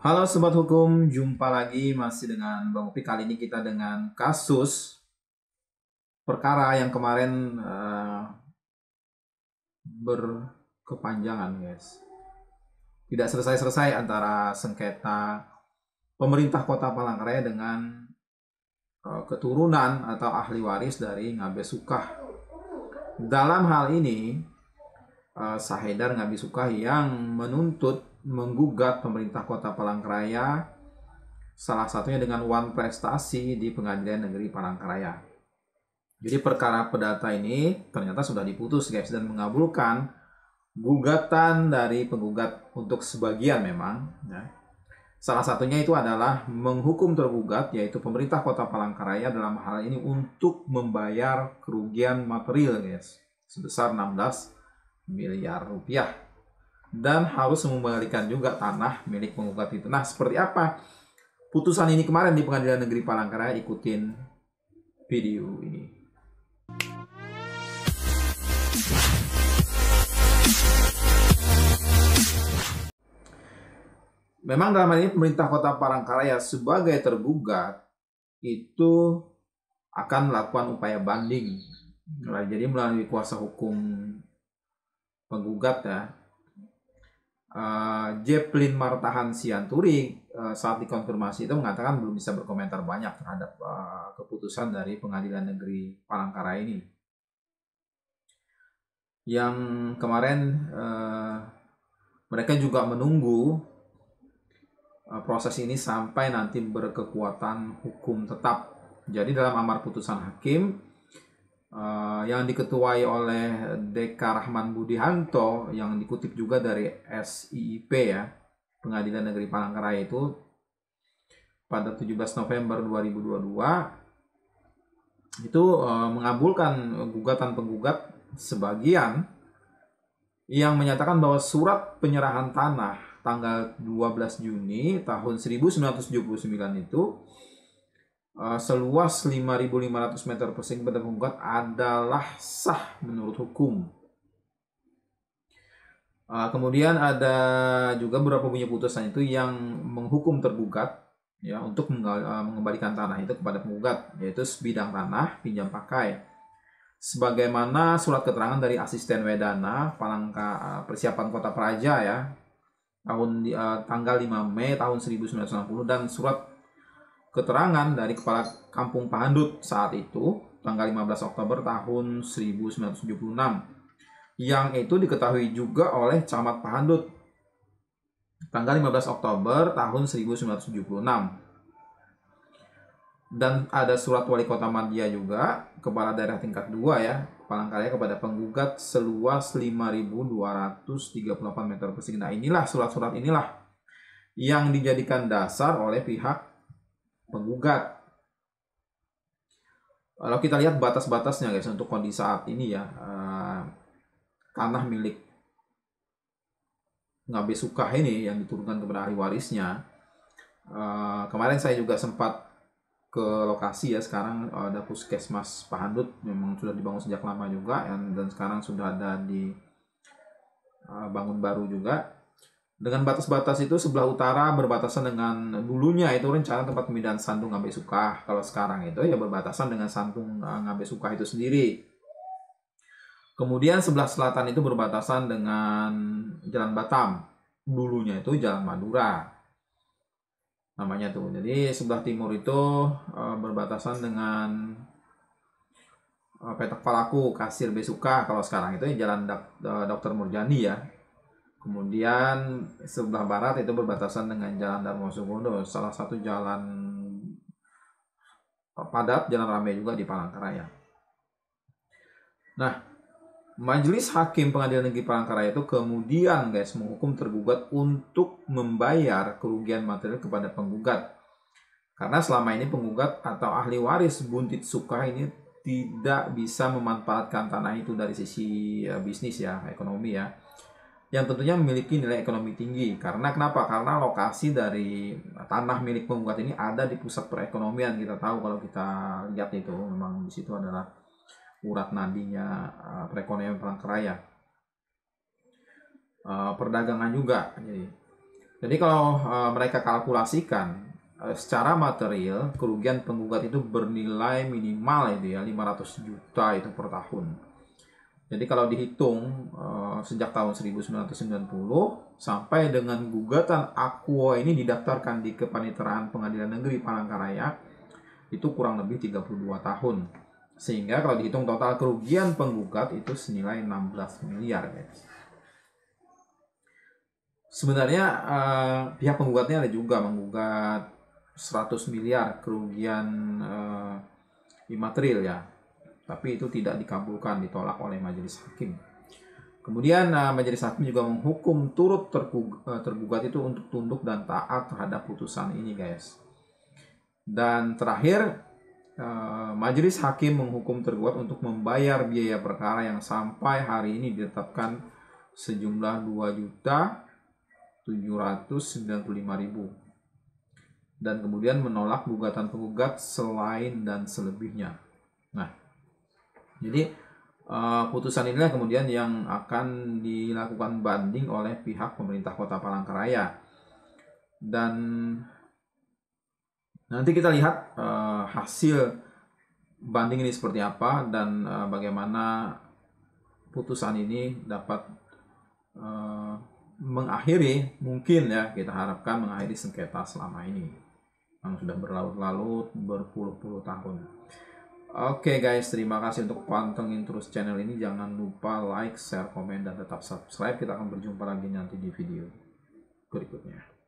Halo Sobat Hukum, jumpa lagi masih dengan Bang Upi. Kali ini kita dengan kasus perkara yang kemarin berkepanjangan guys. Tidak selesai-selesai antara sengketa pemerintah Kota Palangkaraya dengan keturunan atau ahli waris dari Ngabe Sukah. Dalam hal ini Sahedar Ngabe Sukah yang menggugat pemerintah Kota Palangkaraya, salah satunya dengan Wan Prestasi di Pengadilan Negeri Palangkaraya. Jadi perkara perdata ini ternyata sudah diputus guys, dan mengabulkan gugatan dari penggugat untuk sebagian memang ya. Salah satunya itu adalah menghukum tergugat, yaitu pemerintah Kota Palangkaraya dalam hal ini untuk membayar kerugian material guys sebesar 16 miliar rupiah, dan harus mengembalikan juga tanah milik penggugat itu. Nah, seperti apa putusan ini kemarin di Pengadilan Negeri Palangkaraya? Ikutin video ini. Memang dalam hal ini pemerintah Kota Palangkaraya sebagai tergugat itu akan melakukan upaya banding. Jadi melalui kuasa hukum penggugat ya, Jeplin Martahan Sianturi saat dikonfirmasi itu mengatakan belum bisa berkomentar banyak terhadap keputusan dari Pengadilan Negeri Palangkaraya ini. Yang kemarin mereka juga menunggu proses ini sampai nanti berkekuatan hukum tetap. Jadi dalam amar putusan hakim yang diketuai oleh Deka Rahman Budihanto, yang dikutip juga dari SIIP ya, Pengadilan Negeri Palangkaraya, itu pada 17 November 2022 itu mengabulkan gugatan penggugat sebagian yang menyatakan bahwa surat penyerahan tanah tanggal 12 Juni tahun 1979 itu seluas 5.500 meter persegi pada penggugat adalah sah menurut hukum. Kemudian ada juga beberapa bunyi putusan itu yang menghukum tergugat ya untuk mengembalikan tanah itu kepada penggugat, yaitu sebidang tanah pinjam pakai, sebagaimana surat keterangan dari asisten Wedana Persiapan Kota Praja ya tanggal 5 Mei tahun 1990, dan surat keterangan dari Kepala Kampung Pahandut saat itu tanggal 15 Oktober tahun 1976, yang itu diketahui juga oleh Camat Pahandut tanggal 15 Oktober tahun 1976. Dan ada surat Wali Kota Madia juga, Kepala Daerah tingkat 2 ya, Palangkaraya, kepada penggugat seluas 5.238 meter persegi. Nah, inilah surat-surat inilah yang dijadikan dasar oleh pihak penggugat. Kalau kita lihat batas-batasnya guys untuk kondisi saat ini ya, tanah milik Ngabe Sukah ini yang diturunkan kepada ahli warisnya. Kemarin saya juga sempat ke lokasi ya, sekarang ada Puskesmas Pahandut, memang sudah dibangun sejak lama juga dan sekarang sudah ada di bangun baru juga. Dengan batas-batas itu, sebelah utara berbatasan dengan dulunya itu rencana tempat pemindahan Sandung Ngabe Sukah. Kalau sekarang itu ya berbatasan dengan Sandung Ngabe Sukah itu sendiri. Kemudian sebelah selatan itu berbatasan dengan Jalan Batam. Dulunya itu Jalan Madura namanya tuh. Jadi sebelah timur itu berbatasan dengan Petak Palaku, Kasir Besuka. Kalau sekarang itu Jalan Dr. Murjani ya. Kemudian sebelah barat itu berbatasan dengan Jalan Darmo Sugondo, salah satu jalan padat, jalan ramai juga di Palangkaraya. Nah, Majelis Hakim Pengadilan Negeri Palangkaraya itu kemudian guys menghukum tergugat untuk membayar kerugian material kepada penggugat. Karena selama ini penggugat atau ahli waris Buntit Sukah ini tidak bisa memanfaatkan tanah itu dari sisi bisnis ya, ekonomi ya, yang tentunya memiliki nilai ekonomi tinggi. Karena kenapa? Karena lokasi dari tanah milik penggugat ini ada di pusat perekonomian. Kita tahu kalau kita lihat itu memang di situ adalah urat nadinya perekonomian Palangkaraya. Perdagangan juga. Jadi kalau mereka kalkulasikan secara material, kerugian penggugat itu bernilai minimal itu ya 500 juta itu per tahun. Jadi kalau dihitung sejak tahun 1990 sampai dengan gugatan Aquo ini didaftarkan di Kepaniteraan Pengadilan Negeri Palangkaraya, itu kurang lebih 32 tahun. Sehingga kalau dihitung total kerugian penggugat itu senilai 16 miliar, guys. Sebenarnya pihak penggugatnya ada juga menggugat 100 miliar kerugian imaterial ya. Tapi itu tidak dikabulkan, ditolak oleh majelis hakim. Kemudian majelis hakim juga menghukum turut tergugat itu untuk tunduk dan taat terhadap putusan ini, guys. Dan terakhir, majelis hakim menghukum tergugat untuk membayar biaya perkara yang sampai hari ini ditetapkan sejumlah 2.795.000 dan kemudian menolak gugatan penggugat selain dan selebihnya. Nah, jadi putusan inilah kemudian yang akan dilakukan banding oleh pihak pemerintah Kota Palangkaraya. Dan nanti kita lihat hasil banding ini seperti apa dan bagaimana putusan ini dapat mengakhiri, mungkin ya kita harapkan mengakhiri sengketa selama ini yang sudah berlarut-larut berpuluh-puluh tahun. Oke guys, terima kasih untuk pantengin terus channel ini. Jangan lupa like, share, komen, dan tetap subscribe. Kita akan berjumpa lagi nanti di video berikutnya.